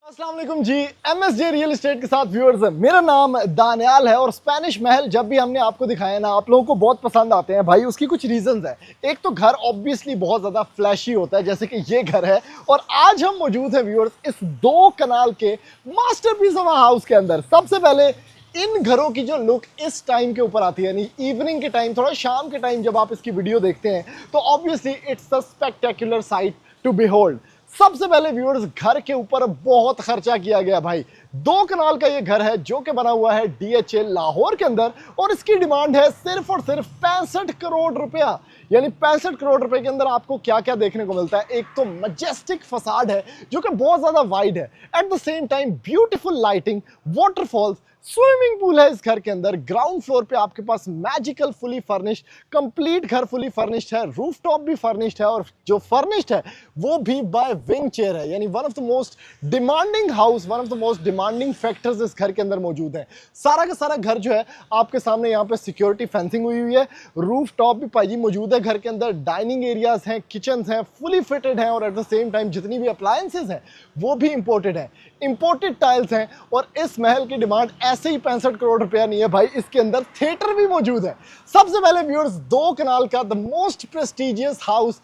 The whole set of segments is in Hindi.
अस्सलाम वालेकुम जी। एमएसजे रियल एस्टेट के साथ व्यूअर्स है, मेरा नाम दानियाल है और स्पेनिश महल जब भी हमने आपको दिखाया ना, आप लोगों को बहुत पसंद आते हैं भाई। उसकी कुछ रीजंस है। एक तो घर ऑब्वियसली बहुत ज़्यादा फ्लैशी होता है, जैसे कि ये घर है। और आज हम मौजूद हैं व्यूअर्स इस 2 कनाल के मास्टरपीस ऑफ हाउस के अंदर। सबसे पहले इन घरों की जो लुक इस टाइम के ऊपर आती है, यानी इवनिंग के टाइम, थोड़ा शाम के टाइम जब आप इसकी वीडियो देखते हैं तो obviously it's a spectacular sight to behold. सबसे पहले व्यूअर्स, घर के ऊपर बहुत खर्चा किया गया भाई। 2 कनाल का ये घर है जो कि बना हुआ है डीएचए लाहौर के अंदर, और इसकी डिमांड है सिर्फ और सिर्फ 65 करोड़ रुपया। यानी 65 करोड़ रुपए के अंदर आपको क्या क्या देखने को मिलता है। एक तो मजेस्टिक फसाड है जो कि बहुत ज्यादा वाइड है, at the same time beautiful lighting, waterfalls, swimming pool है इस घर के अंदर। ग्राउंड फ्लोर पे आपके पास मैजिकल फुली फर्निश्ड कंप्लीट घर फुली फर्निश्ड है, रूफटॉप भी फर्निश्ड है, और जो फर्निश्ड है वो भी बाय विंग चेयर है। यानी one of the most demanding house, one of the most demanding factors इस घर के अंदर मौजूद है। सारा का सारा घर जो है आपके सामने, यहाँ पे सिक्योरिटी फेंसिंग हुई हुई है, रूफटॉप भी पाजी मौजूद है घर के अंदर, डाइनिंग एरियाज हैं, किचन हैं, फुली फिटेड हैं, और एट द सेम टाइम जितनी भी अप्लायंसेज हैं वो भी इंपोर्टेड है, इंपोर्टेड टाइल्स हैं। और इस महल की डिमांड ऐसे ही 65 करोड़ रुपया नहीं है भाई, इसके अंदर थिएटर भी मौजूद है। सबसे पहले व्यूअर्स, 2 कनाल का the most prestigious house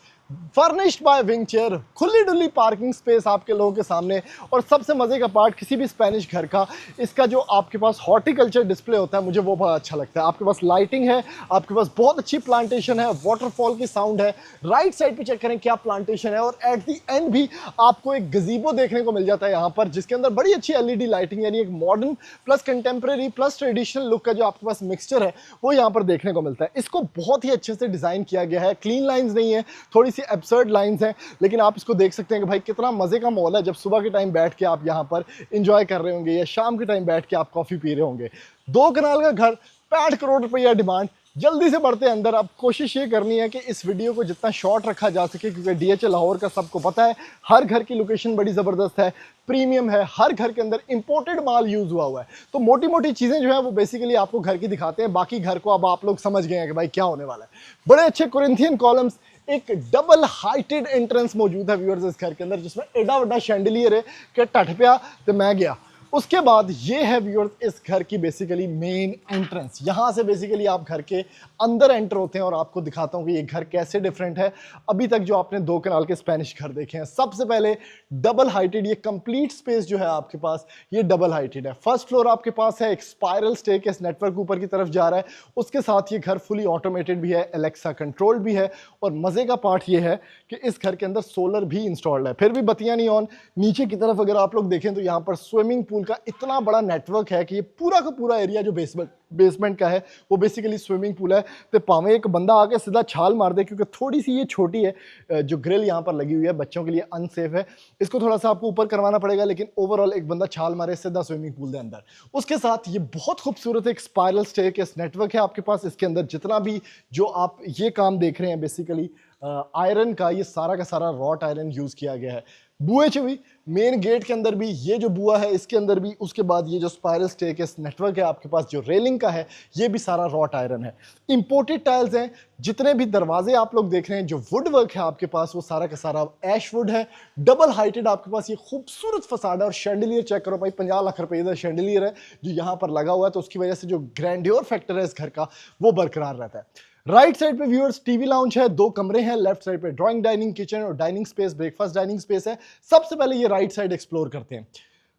furnished bye wing chair, खुली डुली पार्किंग स्पेस आपके लोगों के सामने। और सबसे मजे का पार्ट किसी भी स्पेनिश घर का, इसका जो आपके पास हॉर्टिकल्चर डिस्प्ले होता है, मुझे वो बहुत अच्छा लगता है। आपके पास लाइटिंग है, आपके पास बहुत अच्छी प्लांटेशन है, वाटरफॉल की साउंड है। राइट साइड पे चेक करें क्या प्लांटेशन है, और एट दी एंड भी आपको एक गजीबो देखने को मिल जाता है यहाँ पर, जिसके अंदर बड़ी अच्छी एलईडी लाइटिंग, यानी एक modern plus contemporary plus traditional look का जो आपके पास मिक्सचर है वो यहाँ पर देखने को मिलता है। इसको बहुत ही अच्छे से डिजाइन किया गया है, क्लीन लाइंस नहीं है, थोड़ी सी एब्सर्ड लाइंस हैं, लेकिन आप इसको देख सकते हैं कि भाई कितना मजे का माहौल है जब सुबह के टाइम बैठ के आप यहाँ पर एंजॉय कर रहे होंगे, या शाम के टाइम बैठ के आप कॉफी पी रहे होंगे। 2 कनाल का घर, 65 करोड़ रुपया डिमांड। जल्दी से बढ़ते हैं अंदर। अब कोशिश ये करनी है कि इस वीडियो को जितना शॉर्ट रखा जा सके, क्योंकि डीएचए लाहौर का सबको पता है, हर घर की लोकेशन बड़ी ज़बरदस्त है, प्रीमियम है, हर घर के अंदर इंपोर्टेड माल यूज़ हुआ हुआ है। तो मोटी मोटी चीज़ें जो है वो बेसिकली आपको घर की दिखाते हैं, बाकी घर को अब आप लोग समझ गए हैं कि भाई क्या होने वाला है। बड़े अच्छे कोरिंथियन कॉलम्स, एक डबल हाइटेड एंट्रेंस मौजूद है व्यूअर्स इस घर के अंदर, जिसमें एडा वड्डा शैंडलियर है कि टट पिया तो मैं गया। उसके बाद ये है व्यूअर्स इस घर की बेसिकली मेन एंट्रेंस। यहाँ से बेसिकली आप घर के अंदर एंटर होते हैं, और आपको दिखाता हूँ कि ये घर कैसे डिफरेंट है अभी तक जो आपने 2 कनाल के स्पेनिश घर देखे हैं। सबसे पहले डबल हाइटेड, ये कंप्लीट स्पेस जो है आपके पास ये डबल हाइटेड है। फर्स्ट फ्लोर आपके पास है, एक स्पाइरल स्टेयरकेस नेटवर्क ऊपर की तरफ जा रहा है। उसके साथ ये घर फुली ऑटोमेटेड भी है, एलेक्सा कंट्रोल्ड भी है, और मजे का पार्ट ये है कि इस घर के अंदर सोलर भी इंस्टॉल्ड है, फिर भी बत्तियां नहीं ऑन। नीचे की तरफ अगर आप लोग देखें तो यहाँ पर स्विमिंग पूल का इतना बड़ा नेटवर्क है कि ये पूरा का पूरा एरिया जो बेसमेंट का है वो बेसिकली स्विमिंग पूल है। तो पावे एक बंदा आके सीधा छाल मार दे, क्योंकि थोड़ी सी ये छोटी है, जो ग्रिल यहाँ पर लगी हुई है बच्चों के लिए अनसेफ है, इसको थोड़ा सा आपको ऊपर करवाना पड़ेगा, लेकिन ओवरऑल एक बंदा छाल मारे सीधा स्विमिंग पूल के अंदर। उसके साथ ये बहुत खूबसूरत एक स्पाइरल स्टेयरकेस नेटवर्क है आपके पास। इसके अंदर जितना भी जो आप ये काम देख रहे हैं बेसिकली आयरन का, ये सारा का सारा रॉट आयरन यूज किया गया है। बुए च भी, मेन गेट के अंदर भी ये जो बुआ है इसके अंदर भी, उसके बाद ये जो स्पाइरल स्टेयरकेस नेटवर्क है आपके पास जो रेलिंग का है ये भी सारा रॉट आयरन है। इंपोर्टेड टाइल्स हैं। जितने भी दरवाजे आप लोग देख रहे हैं, जो वुड वर्क है आपके पास वो सारा का सारा ऐश वुड है, डबल हाइटेड आपके पास ये खूबसूरत फसाड है। और शैंडलियर चेक करो भाई, 50 लाख रुपए का शैंडलियर है जो यहाँ पर लगा हुआ है, तो उसकी वजह से जो ग्रैंडियोर फैक्टर है इस घर का वो बरकरार रहता है। राइट साइड पे व्यूअर्स टीवी लाउंज है, 2 कमरे हैं। लेफ्ट साइड पे ड्राइंग डाइनिंग किचन और dining space, breakfast dining space है। सबसे पहले ये राइट साइड एक्सप्लोर करते हैं।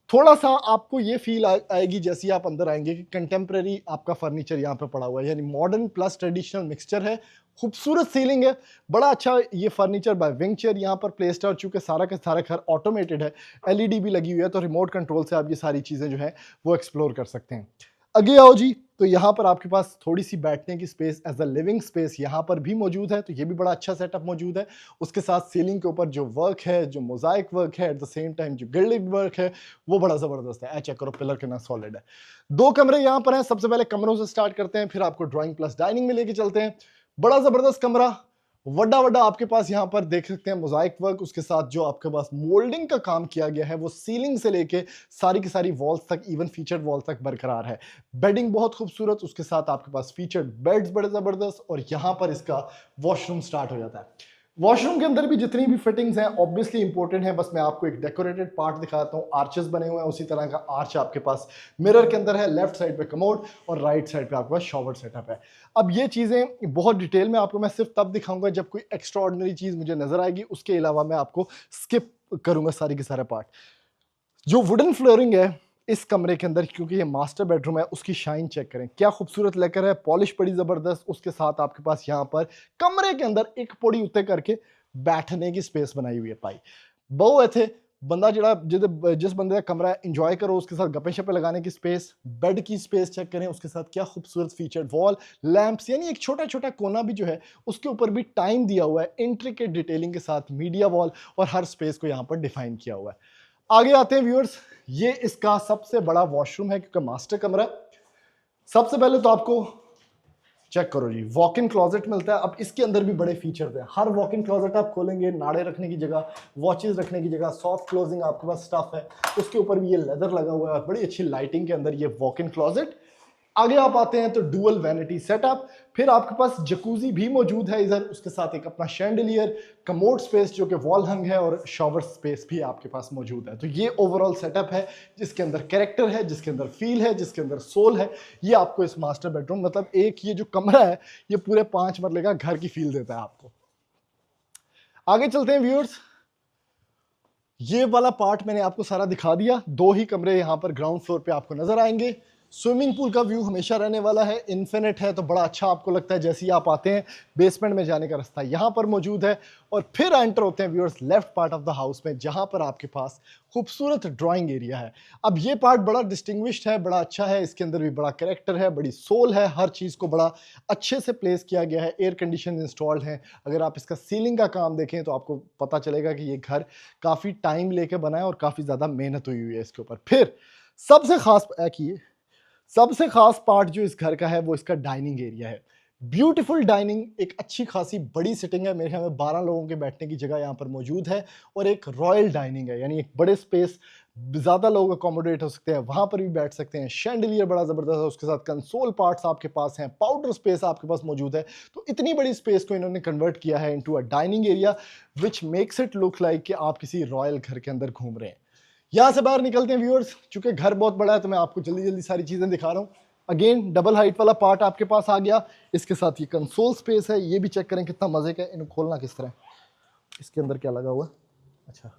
थोड़ा सा आपको ये फील आएगी जैसे आप अंदर आएंगे कि कंटेम्प्रेरी आपका फर्नीचर यहाँ पे पड़ा हुआ है, यानी मॉडर्न प्लस ट्रेडिशनल मिक्सचर है। खूबसूरत सीलिंग है, बड़ा अच्छा ये फर्नीचर बाय विंग चेयर यहाँ पर प्लेस्ड है। और चूंकि सारा का सारा घर ऑटोमेटेड है, एलईडी भी लगी हुई है, तो रिमोट कंट्रोल से आप ये सारी चीजें जो है वो एक्सप्लोर कर सकते हैं। आगे आओ जी, तो यहाँ पर आपके पास थोड़ी सी बैठने की space as a living space यहाँ पर भी मौजूद है, तो ये भी बड़ा अच्छा सेटअप मौजूद है। उसके साथ सीलिंग के ऊपर जो वर्क है, जो मोजाइक वर्क है, एट द सेम टाइम जो गिल्डिंग वर्क है वो बड़ा जबरदस्त है। चेक करो पिलर कितना सॉलिड है। 2 कमरे यहाँ पर हैं। सबसे पहले कमरों से स्टार्ट करते हैं, फिर आपको ड्राइंग प्लस डाइनिंग में लेके चलते हैं। बड़ा जबरदस्त कमरा, वड्डा वड्डा आपके पास यहाँ पर देख सकते हैं मोजाइक वर्क, उसके साथ जो आपके पास मोल्डिंग का काम किया गया है वो सीलिंग से लेके सारी की सारी वॉल्स तक, इवन फीचर्ड वॉल तक बरकरार है। बेडिंग बहुत खूबसूरत, उसके साथ आपके पास फीचर्ड बेड्स बड़े जबरदस्त, और यहाँ पर इसका वॉशरूम स्टार्ट हो जाता है। वॉशरूम के अंदर भी जितनी भी फिटिंग्स हैं ऑब्वियसली इंपॉर्टेंट है, बस मैं आपको एक डेकोरेटेड पार्ट दिखाता हूँ। आर्चेस बने हुए हैं, उसी तरह का आर्च आपके पास मिरर के अंदर है। लेफ्ट साइड पे कमोड और राइट साइड पे आपके पास शॉवर सेटअप है। अब ये चीज़ें बहुत डिटेल में आपको मैं सिर्फ तब दिखाऊंगा जब कोई एक्स्ट्रा ऑर्डिनरी चीज़ मुझे नजर आएगी, उसके अलावा मैं आपको स्किप करूंगा सारी के सारे पार्ट। जो वुडन फ्लोरिंग है इस कमरे के अंदर, क्योंकि ये मास्टर बेडरूम है, उसकी शाइन चेक करें, क्या खूबसूरत लेकर है, पॉलिश बड़ी जबरदस्त। उसके साथ आपके पास यहाँ पर कमरे के अंदर एक पौड़ी उत्ते करके बैठने की स्पेस बनाई हुई है। पाई बहु थे बंदा जरा जिस बंदे का कमरा इंजॉय करो, उसके साथ गप्पे शप्पे लगाने की स्पेस, बेड की स्पेस चेक करें, उसके साथ क्या खूबसूरत फीचर्ड वॉल लैंप्स, यानी एक छोटा छोटा कोना भी जो है उसके ऊपर भी टाइम दिया हुआ है, इंट्रिकेट डिटेलिंग के साथ मीडिया वॉल, और हर स्पेस को यहाँ पर डिफाइन किया हुआ है। आगे आते हैं व्यूअर्स, ये इसका सबसे बड़ा वॉशरूम है क्योंकि मास्टर कमरा। सबसे पहले तो आपको चेक करो जी, वॉक इन क्लोजेट मिलता है। अब इसके अंदर भी बड़े फीचर्स हैं। हर वॉक इन क्लोजेट आप खोलेंगे, नाड़े रखने की जगह, वॉचेस रखने की जगह, सॉफ्ट क्लोजिंग आपके पास स्टफ है, उसके ऊपर भी ये लेदर लगा हुआ है और बड़ी अच्छी लाइटिंग के अंदर ये वॉक इन क्लोजेट। आगे आप आते हैं तो डुअल वैनिटी सेटअप, फिर आपके पास जकूजी भी मौजूद है इधर, उसके साथ एक अपना शैंडलियर, कमोड स्पेस जो कि वॉल हंग है, और शॉवर स्पेस भी आपके पास मौजूद है। तो ये ओवरऑल सेटअप है जिसके अंदर कैरेक्टर है, जिसके अंदर फील है, जिसके अंदर सोल है। ये आपको इस मास्टर बेडरूम, मतलब एक ये जो कमरा है ये पूरे 5 मरले का घर की फील देता है आपको। आगे चलते हैं व्यूअर्स, ये वाला पार्ट मैंने आपको सारा दिखा दिया। 2 ही कमरे यहाँ पर ग्राउंड फ्लोर पे आपको नजर आएंगे। स्विमिंग पूल का व्यू हमेशा रहने वाला है, इन्फिनिट है, तो बड़ा अच्छा आपको लगता है। जैसे ही आप आते हैं बेसमेंट में जाने का रास्ता यहाँ पर मौजूद है, और फिर एंटर होते हैं viewers left part of the house में, जहाँ पर आपके पास खूबसूरत ड्राइंग एरिया है। अब ये पार्ट बड़ा डिस्टिंग्विश्ड है, बड़ा अच्छा है, इसके अंदर भी बड़ा कैरेक्टर है, बड़ी सोल है, हर चीज़ को बड़ा अच्छे से प्लेस किया गया है। एयर कंडीशन इंस्टॉल्ड है। अगर आप इसका सीलिंग का काम देखें तो आपको पता चलेगा कि ये घर काफ़ी टाइम लेके बना है और काफ़ी ज़्यादा मेहनत हुई हुई है इसके ऊपर। फिर सबसे खास पार्ट जो इस घर का है वो इसका डाइनिंग एरिया है। ब्यूटीफुल डाइनिंग, एक अच्छी खासी बड़ी सिटिंग है, मेरे ख्याल में 12 लोगों के बैठने की जगह यहाँ पर मौजूद है, और एक रॉयल डाइनिंग है, यानी एक बड़े स्पेस, ज़्यादा लोग अकोमोडेट हो सकते हैं, वहाँ पर भी बैठ सकते हैं। शैंडलियर बड़ा ज़बरदस्त है, उसके साथ कंसोल पार्ट्स आपके पास हैं, पाउडर स्पेस आपके पास मौजूद है। तो इतनी बड़ी स्पेस को इन्होंने कन्वर्ट किया है into a dining area, which makes it look like कि आप किसी रॉयल घर के अंदर घूम रहे हैं। यहां से बाहर निकलते हैं व्यूअर्स, चूंकि घर बहुत बड़ा है तो मैं आपको जल्दी जल्दी सारी चीजें दिखा रहा हूँ। अगेन डबल हाइट वाला पार्ट आपके पास आ गया, इसके साथ ये कंसोल स्पेस है, ये भी चेक करें कितना मजे का है। इन्हें खोलना किस तरह, इसके अंदर क्या लगा हुआ है। अच्छा,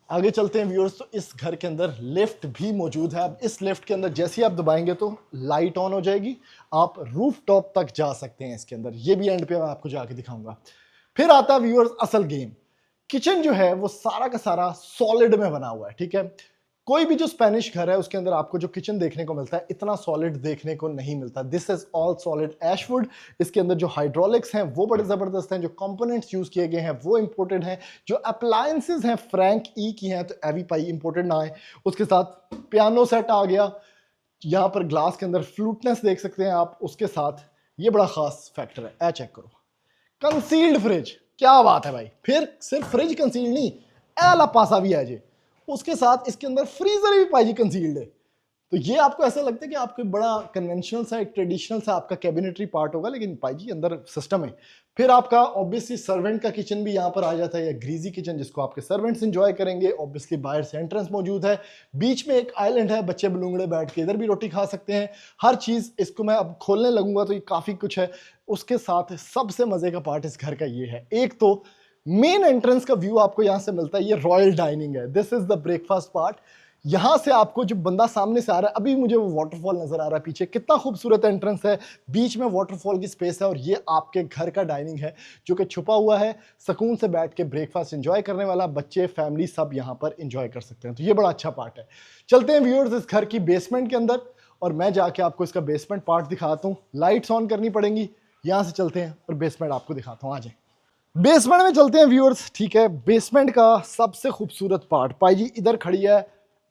आगे चलते हैं व्यूअर्स, तो इस घर के अंदर लिफ्ट भी मौजूद है। अब इस लिफ्ट के अंदर जैसे ही आप दबाएंगे तो लाइट ऑन हो जाएगी, आप रूफ टॉप तक जा सकते हैं इसके अंदर। ये भी एंड पे मैं आपको जाके दिखाऊंगा। फिर आता है व्यूअर्स असल गेम। किचन जो है वो सारा का सारा सॉलिड में बना हुआ है, ठीक है। कोई भी जो स्पेनिश घर है उसके अंदर आपको जो किचन देखने को मिलता है इतना सॉलिड देखने को नहीं मिलता। This is all solid ashwood. इसके अंदर जो हाइड्रोलिक्स हैं वो बड़े जबरदस्त हैं, जो कंपोनेंट्स यूज किए गए हैं वो इंपोर्टेड हैं, जो अप्लायंसेस हैं फ्रैंक ई की हैं, तो एवी पाई इंपोर्टेड ना है। उसके साथ पियानो सेट आ गया, यहाँ पर ग्लास के अंदर फ्लूटनेस देख सकते हैं आप। उसके साथ ये बड़ा खास फैक्टर है, ए चेक करो, कंसील्ड फ्रिज। क्या बात है भाई, फिर सिर्फ फ्रिज कंसील्ड नहीं, एला पासा भी है जी। उसके साथ इसके अंदर फ्रीजर भी पाई जी कंसील्ड है। तो ये आपको ऐसा लगता है कि आपको बड़ा कन्वेंशनल सा, एक ट्रेडिशनल सा आपका कैबिनेटरी पार्ट होगा, लेकिन पाई जी अंदर सिस्टम है। फिर आपका ऑब्वियसली सर्वेंट का किचन भी यहाँ पर आ जाता है, या ग्रीजी किचन जिसको आपके सर्वेंट्स एंजॉय करेंगे। ऑब्वियसली बाहर से एंट्रेंस मौजूद है, बीच में एक आइलैंड है, बच्चे बलूंगड़े बैठ के इधर भी रोटी खा सकते हैं। हर चीज इसको मैं अब खोलने लगूंगा तो ये काफी कुछ है। उसके साथ सबसे मजे का पार्ट इस घर का ये है, एक तो मेन एंट्रेंस का व्यू आपको यहां से मिलता है, ये रॉयल डाइनिंग है। This is the breakfast part. यहां से आपको जो बंदा सामने से आ रहा है, अभी मुझे वो वाटरफॉल नजर आ रहा है पीछे, कितना खूबसूरत एंट्रेंस है, बीच में वाटरफॉल की स्पेस है, और ये आपके घर का डाइनिंग है जो कि छुपा हुआ है। सुकून से बैठ के ब्रेकफास्ट एंजॉय करने वाला, बच्चे फैमिली सब यहां पर एंजॉय कर सकते हैं। तो ये बड़ा अच्छा पार्ट है। चलते हैं व्यूअर्स इस घर की बेसमेंट के अंदर, और मैं जाके आपको इसका बेसमेंट पार्ट दिखाता हूँ। लाइट्स ऑन करनी पड़ेंगी, यहां से चलते हैं और बेसमेंट आपको दिखाता हूँ। आ जाए बेसमेंट में चलते हैं व्यूअर्स, ठीक है। बेसमेंट का सबसे खूबसूरत पार्ट पाई जी इधर खड़ी है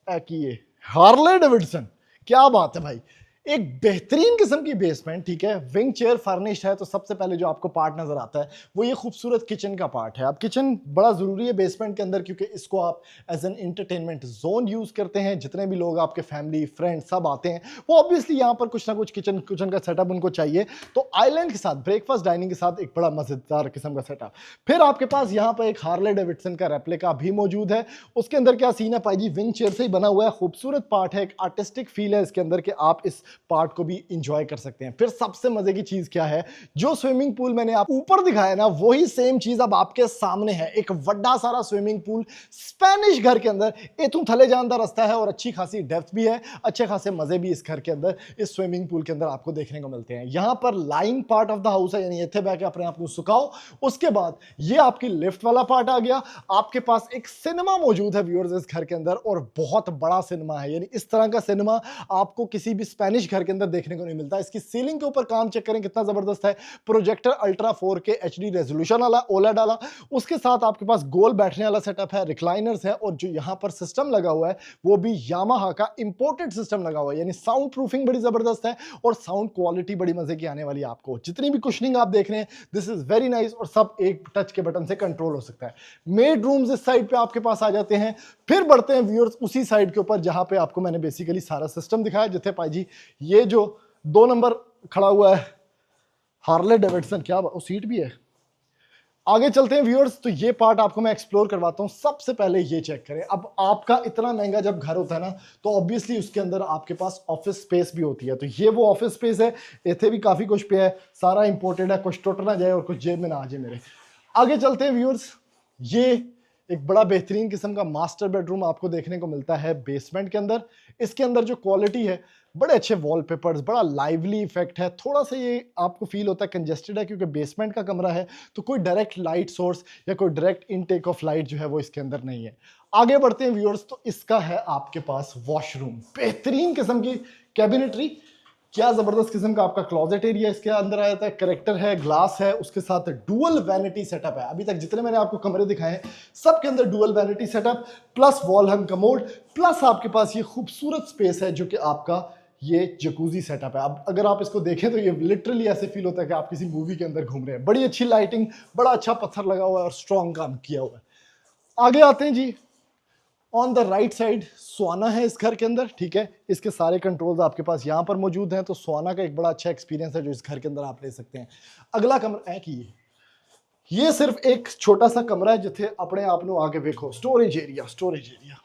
कि ये हार्ले डेविडसन। क्या बात है भाई, एक बेहतरीन किस्म की बेसमेंट, ठीक है, विंग चेयर फर्निश्ड है। तो सबसे पहले जो आपको पार्ट नजर आता है वो ये खूबसूरत किचन का पार्ट है। अब किचन बड़ा जरूरी है बेसमेंट के अंदर, क्योंकि इसको आप as an entertainment zone use करते हैं। जितने भी लोग आपके फैमिली फ्रेंड सब आते हैं वो ऑब्वियसली यहाँ पर कुछ ना कुछ किचन किचन का सेटअप उनको चाहिए। तो आइलैंड के साथ ब्रेकफास्ट डाइनिंग के साथ एक बड़ा मजेदार किस्म का सेटअप। फिर आपके पास यहाँ पर एक हार्ले डेविडसन का रेप्लिका भी मौजूद है। उसके अंदर क्या सीन है भाई जी, विंग चेयर से ही बना हुआ है, खूबसूरत पार्ट है, एक आर्टिस्टिक फील है इसके अंदर कि आप इस पार्ट को भी इंजॉय कर सकते हैं। फिर सबसे मजे की चीज क्या है, जो स्विमिंग पूल मैंने आप ऊपर दिखाया ना वही सेम चीज अब आपके सामने है। एक बड़ा सारा स्विमिंग पूल स्पेनिश घर के अंदर, इतू थले जानदा रास्ता है और अच्छी खासी डेप्थ भी है, अच्छे खासे मजे भी इस घर के अंदर इस स्विमिंग पूल के अंदर आपको देखने को मिलते हैं। यहां पर line part of the house है, यानी इथे बैठ के अपने आप को सुखाओ। उसके बाद ये आपकी लिफ्ट वाला पार्ट आ गया। आपके पास एक सिनेमा मौजूद है व्यूअर्स इस घर के अंदर, और बहुत बड़ा सिनेमा है, यानी इस तरह का सिनेमा आपको किसी भी स्पेनिश घर के अंदर देखने को नहीं मिलता। इसकी सीलिंग के ऊपर काम चेक करें कितना जबरदस्त है, projector ultra 4K HD resolution वाला ओलेड वाला। उसके साथ आपके पास गोल बैठने वाला सेटअप है, रिक्लाइनर्स है, और जो यहां पर सिस्टम लगा हुआ है वो भी यामाहा का इंपोर्टेड सिस्टम लगा हुआ है, यानी साउंड प्रूफिंग बड़ी जबरदस्त है और साउंड क्वालिटी बड़ी मजे की आने वाली है आपको। जितनी भी कुशनिंग आप देख रहे हैं दिस इज वेरी नाइस, और सब एक टच के बटन से कंट्रोल हो सकता है। मेड रूम्स इस साइड पे आपके पास आ जाते हैं। फिर बढ़ते हैं व्यूअर्स उसी साइड के ऊपर जहां पे आपको मैंने बेसिकली सारा सिस्टम दिखाया। जिथे पाई जी ये जो 2 नंबर खड़ा हुआ है हार्ले डेविडसन, क्या वो सीट भी है। आगे चलते हैं व्यूअर्स, तो ये पार्ट आपको मैं एक्सप्लोर करवाता हूं। सबसे पहले ये चेक करें, अब आपका इतना महंगा जब घर होता है ना तो ऑब्वियसली उसके अंदर आपके पास ऑफिस स्पेस भी होती है। तो ये वो ऑफिस स्पेस है, इथे भी काफी कुछ पे है, सारा इंपोर्टेड है, कुछ टूट ना जाए और कुछ जेब में ना आ जाए मेरे। आगे चलते हैं व्यूअर्स, ये एक बड़ा बेहतरीन किस्म का मास्टर बेडरूम आपको देखने को मिलता है बेसमेंट के अंदर। इसके अंदर जो क्वालिटी है, बड़े अच्छे वॉलपेपर्स, बड़ा लाइवली इफेक्ट है। थोड़ा सा ये आपको फील होता है कंजेस्टेड है क्योंकि बेसमेंट का कमरा है, तो कोई डायरेक्ट लाइट सोर्स या कोई डायरेक्ट इनटेक ऑफ लाइट जो है वो इसके अंदर नहीं है। आगे बढ़ते हैं व्यूअर्स, तो इसका है आपके पास वॉशरूम, बेहतरीन किस्म की कैबिनेटरी, क्या जबरदस्त किस्म का आपका क्लोजेट एरिया इसके अंदर आ जाता है, करेक्टर है, ग्लास है, उसके साथ डुअल वैनिटी सेटअप है। अभी तक जितने मैंने आपको कमरे दिखाए हैं सबके अंदर dual vanity setup, plus wall hung commode, plus आपके पास ये खूबसूरत स्पेस है जो कि आपका ये जकूजी सेटअप है। अब अगर आप इसको देखें तो ये लिटरली ऐसे फील होता है कि आप किसी मूवी के अंदर घूम रहे हैं। बड़ी अच्छी लाइटिंग, बड़ा अच्छा पत्थर लगा हुआ है और स्ट्रॉन्ग काम किया हुआ है। आगे आते हैं जी, ऑन द राइट साइड सोना है इस घर के अंदर, ठीक है। इसके सारे कंट्रोल्स आपके पास यहाँ पर मौजूद हैं, तो सोना का एक बड़ा अच्छा एक्सपीरियंस है जो इस घर के अंदर आप ले सकते हैं। अगला कमरा है कि ये सिर्फ एक छोटा सा कमरा है जिथे अपने आप नो आगे देखो स्टोरेज एरिया, स्टोरेज एरिया।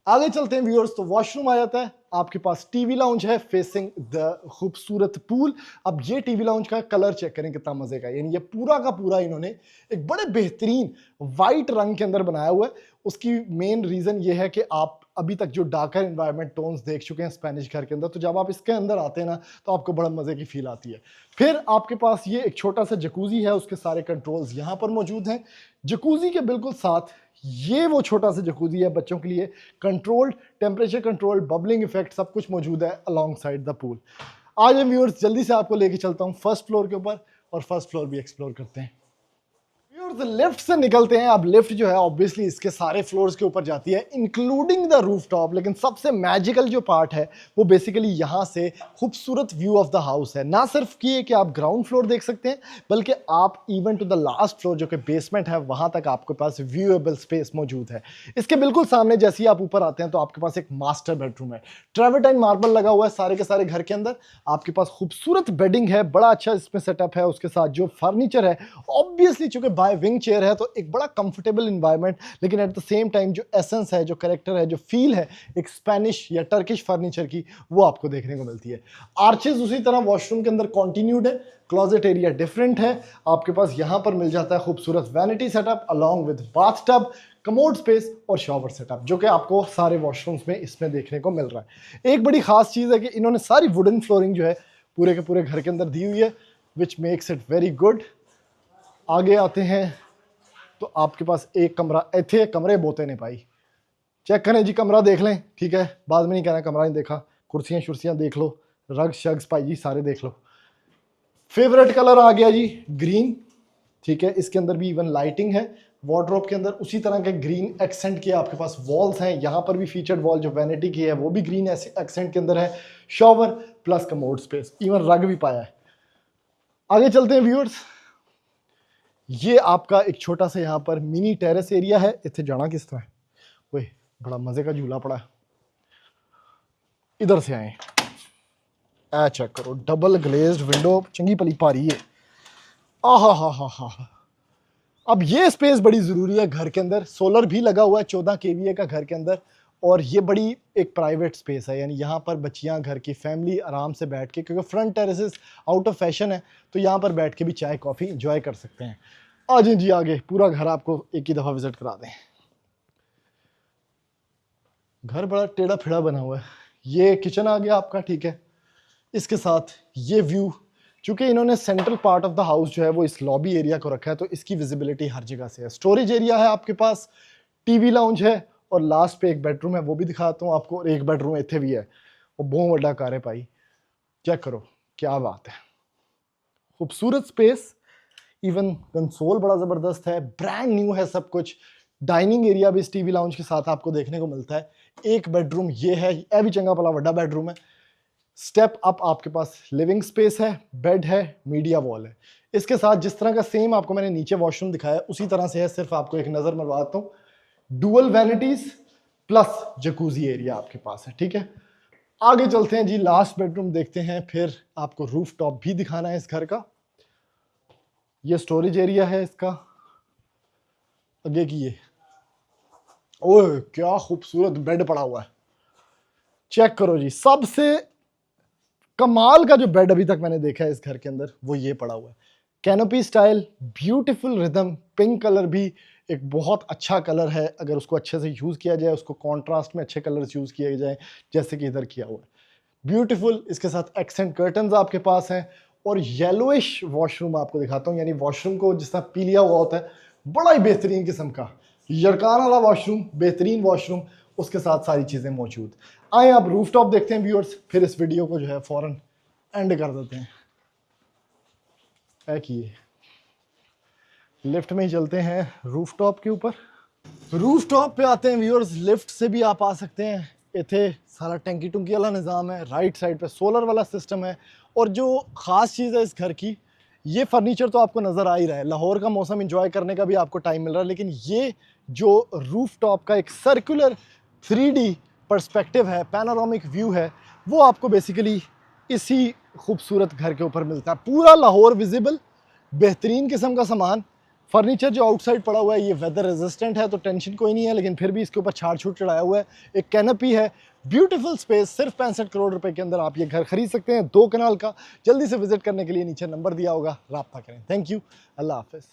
आगे चलते हैं व्यूअर्स, तो वॉशरूम आ जाता है, आपके पास टीवी लाउंज है फेसिंग द खूबसूरत पूल। अब ये टीवी लाउंज का कलर चेक करें कितना मजे का, यानी ये पूरा का पूरा इन्होंने एक बड़े बेहतरीन वाइट रंग के अंदर बनाया हुआ है। उसकी मेन रीजन ये है कि आप अभी तक जो डार्कर एनवायरनमेंट टोन्स देख चुके हैं स्पेनिश घर के अंदर, तो जब आप इसके अंदर आते हैं ना तो आपको बड़ा मजे की फील आती है। फिर आपके पास ये एक छोटा सा जकूजी है, उसके सारे कंट्रोल्स यहाँ पर मौजूद हैं। जकूजी के बिल्कुल साथ ये वो छोटा सा जकूजी है बच्चों के लिए, controlled temperature control, bubbling effect सब कुछ मौजूद है अलॉन्ग साइड द पूल। आज व्यूअर्स जल्दी से आपको लेके चलता हूँ फर्स्ट फ्लोर के ऊपर, और फर्स्ट फ्लोर भी एक्सप्लोर करते हैं। लिफ्ट से निकलते हैं। अब लिफ्ट जो है ऑब्वियसली इसके सारे फ्लोर्स के ऊपर जाती है इंक्लूडिंग द रूफटॉप, लेकिन सबसे मैजिकल जो पार्ट है वो बेसिकली यहाँ से खूबसूरत व्यू ऑफ द हाउस है। ना सिर्फ कि आप ग्राउंड फ्लोर देख सकते हैं, बल्कि आप even to the last floor जो कि बेसमेंट है वहां तक आपके पास व्यूएबल स्पेस मौजूद है। इसके बिल्कुल सामने जैसे ही आप ऊपर आते हैं तो आपके पास एक मास्टर बेडरूम है, ट्रेवर्टाइन मार्बल लगा हुआ है सारे के सारे घर के अंदर। आपके पास खूबसूरत बेडिंग है, बड़ा अच्छा इसमें सेटअप है। उसके साथ जो फर्नीचर है ऑब्वियसली चूंकि बाय विंग चेयर है तो एक बड़ा कंफर्टेबल एनवायरनमेंट, लेकिन एट द सेम टाइम जो एसेंस है, जो कैरेक्टर है, जो फील है एक स्पेनिश या टर्किश फर्नीचर की, वो आपको देखने को मिलती है। आर्चेस उसी तरह वॉशरूम के अंदर कॉन्टिन्यूड है, क्लोजेट एरिया डिफरेंट है। आपके पास यहां पर मिल जाता है खूबसूरत vanity setup along with bathtub, commode space और शॉवर सेटअप, जो कि आपको सारे वॉशरूम्स में इसमें देखने को मिल रहा है। एक बड़ी खास चीज है कि इन्होंने सारी वुडन फ्लोरिंग जो है पूरे के पूरे घर के अंदर दी हुई है, which makes it very good. आगे आते हैं तो आपके पास एक कमरा, इथे कमरे बोते ने पाई, चेक करें जी, कमरा देख लें, ठीक है, बाद में नहीं कहना कमरा नहीं देखा। कुर्सियां शुर्सियां देख लो, रग शग्स पाई जी सारे देख लो। फेवरेट कलर आ गया जी ग्रीन, ठीक है। इसके अंदर भी इवन लाइटिंग है, वार्डरोब के अंदर उसी तरह के ग्रीन एक्सेंट के आपके पास वॉल्स हैं। यहाँ पर भी फीचर्ड वॉल जो वैनिटी की है वो भी ग्रीन एक्सेंट के अंदर है। Shower plus commode space, even रग भी पाया है। आगे चलते हैं व्यूअर्स, ये आपका एक छोटा सा यहाँ पर मिनी टेरेस एरिया है। इतने जाना किस तरह, वही बड़ा मजे का झूला पड़ा है। इधर से आए, ऐ चेक करो, डबल ग्लेज्ड विंडो, चंगी पली भारी है। आहा हा हा हा। अब ये स्पेस बड़ी ज़रूरी है घर के अंदर। सोलर भी लगा हुआ है 14 kVA का घर के अंदर, और ये बड़ी एक प्राइवेट स्पेस है, यानी यहाँ पर बच्चियाँ, घर की फैमिली आराम से बैठ के, क्योंकि front terraces out of fashion है, तो यहाँ पर बैठ के भी चाय कॉफ़ी इंजॉय कर सकते हैं। आ जाए जी आगे, पूरा घर आपको एक ही दफ़ा विजिट करा दें। घर बड़ा टेढ़ा फिड़ा बना हुआ है। ये किचन आ गया आपका, ठीक है। इसके साथ ये व्यू, चूंकि इन्होंने central part of the house जो है वो इस लॉबी एरिया को रखा है, तो इसकी विजिबिलिटी हर जगह से है। स्टोरेज एरिया है आपके पास, टीवी लाउंज है, और लास्ट पे एक बेडरूम है, वो भी दिखाता हूँ आपको। और एक बेडरूम इतने भी है, वो बहुत बड़ा कार है भाई, चेक करो क्या बात है, खूबसूरत स्पेस। इवन कंसोल बड़ा ज़बरदस्त है, ब्रांड न्यू है सब कुछ। डाइनिंग एरिया भी इस टीवी लाउंज के साथ आपको देखने को मिलता है। एक बेडरूम ये है, यह भी चंगा भला बड़ा बेडरूम है। स्टेप अप आपके पास लिविंग स्पेस है, बेड है, मीडिया वॉल है। इसके साथ जिस तरह का सेम आपको मैंने नीचे वॉशरूम दिखाया उसी तरह से है, सिर्फ आपको एक नज़र मरवाता हूँ। Dual vanities plus jacuzzi area आपके पास है, ठीक है। आगे चलते हैं जी, लास्ट बेडरूम देखते हैं, फिर आपको रूफ टॉप भी दिखाना है इस घर का। ये स्टोरेज एरिया है इसका, आगे की ये, ओह क्या खूबसूरत बेड पड़ा हुआ है, चेक करो जी। सबसे कमाल का जो बेड अभी तक मैंने देखा है इस घर के अंदर वो ये पड़ा हुआ है। Canopy style, beautiful rhythm, pink colour भी एक बहुत अच्छा कलर है, अगर उसको अच्छे से यूज़ किया जाए, उसको कॉन्ट्रास्ट में अच्छे कलर्स यूज़ किए जाए जैसे कि इधर किया हुआ है। ब्यूटीफुल, इसके साथ एक्सेंट कर्टन्स आपके पास हैं, और येलोइश वॉशरूम आपको दिखाता हूँ, यानी वॉशरूम को जिस तरह पी लिया हुआ होता है, बड़ा ही बेहतरीन किस्म का यरकान वाला वॉशरूम, बेहतरीन वॉशरूम, उसके साथ सारी चीज़ें मौजूद। आए आप रूफ टॉप देखते हैं व्यूअर्स, फिर इस वीडियो को जो है फौरन एंड कर देते हैं। किए लिफ्ट में ही चलते हैं रूफ टॉप के ऊपर। रूफ टॉप पे आते हैं व्यूअर्स, लिफ्ट से भी आप आ सकते हैं। इथे सारा टंकी टुंकी वाला निज़ाम है, राइट साइड पे सोलर वाला सिस्टम है। और जो ख़ास चीज़ है इस घर की, ये फर्नीचर तो आपको नज़र आ ही रहा है, लाहौर का मौसम एंजॉय करने का भी आपको टाइम मिल रहा है, लेकिन ये जो रूफ टॉप का एक सर्कुलर 3D पर्सपेक्टिव है, पैनोरामिक व्यू है, वो आपको बेसिकली इसी खूबसूरत घर के ऊपर मिलता है। पूरा लाहौर विजिबल, बेहतरीन किस्म का सामान। फर्नीचर जो आउटसाइड पड़ा हुआ है ये वेदर रेजिस्टेंट है, तो टेंशन कोई नहीं है, लेकिन फिर भी इसके ऊपर छाड़ छूट चढ़ाया हुआ है। एक कैनपी है, ब्यूटीफुल स्पेस, सिर्फ 65 करोड़ रुपए के अंदर आप ये घर खरीद सकते हैं, 2 कनाल का। जल्दी से विजिट करने के लिए नीचे नंबर दिया होगा, राब्ता करें। थैंक यू, अल्लाह हाफिज़।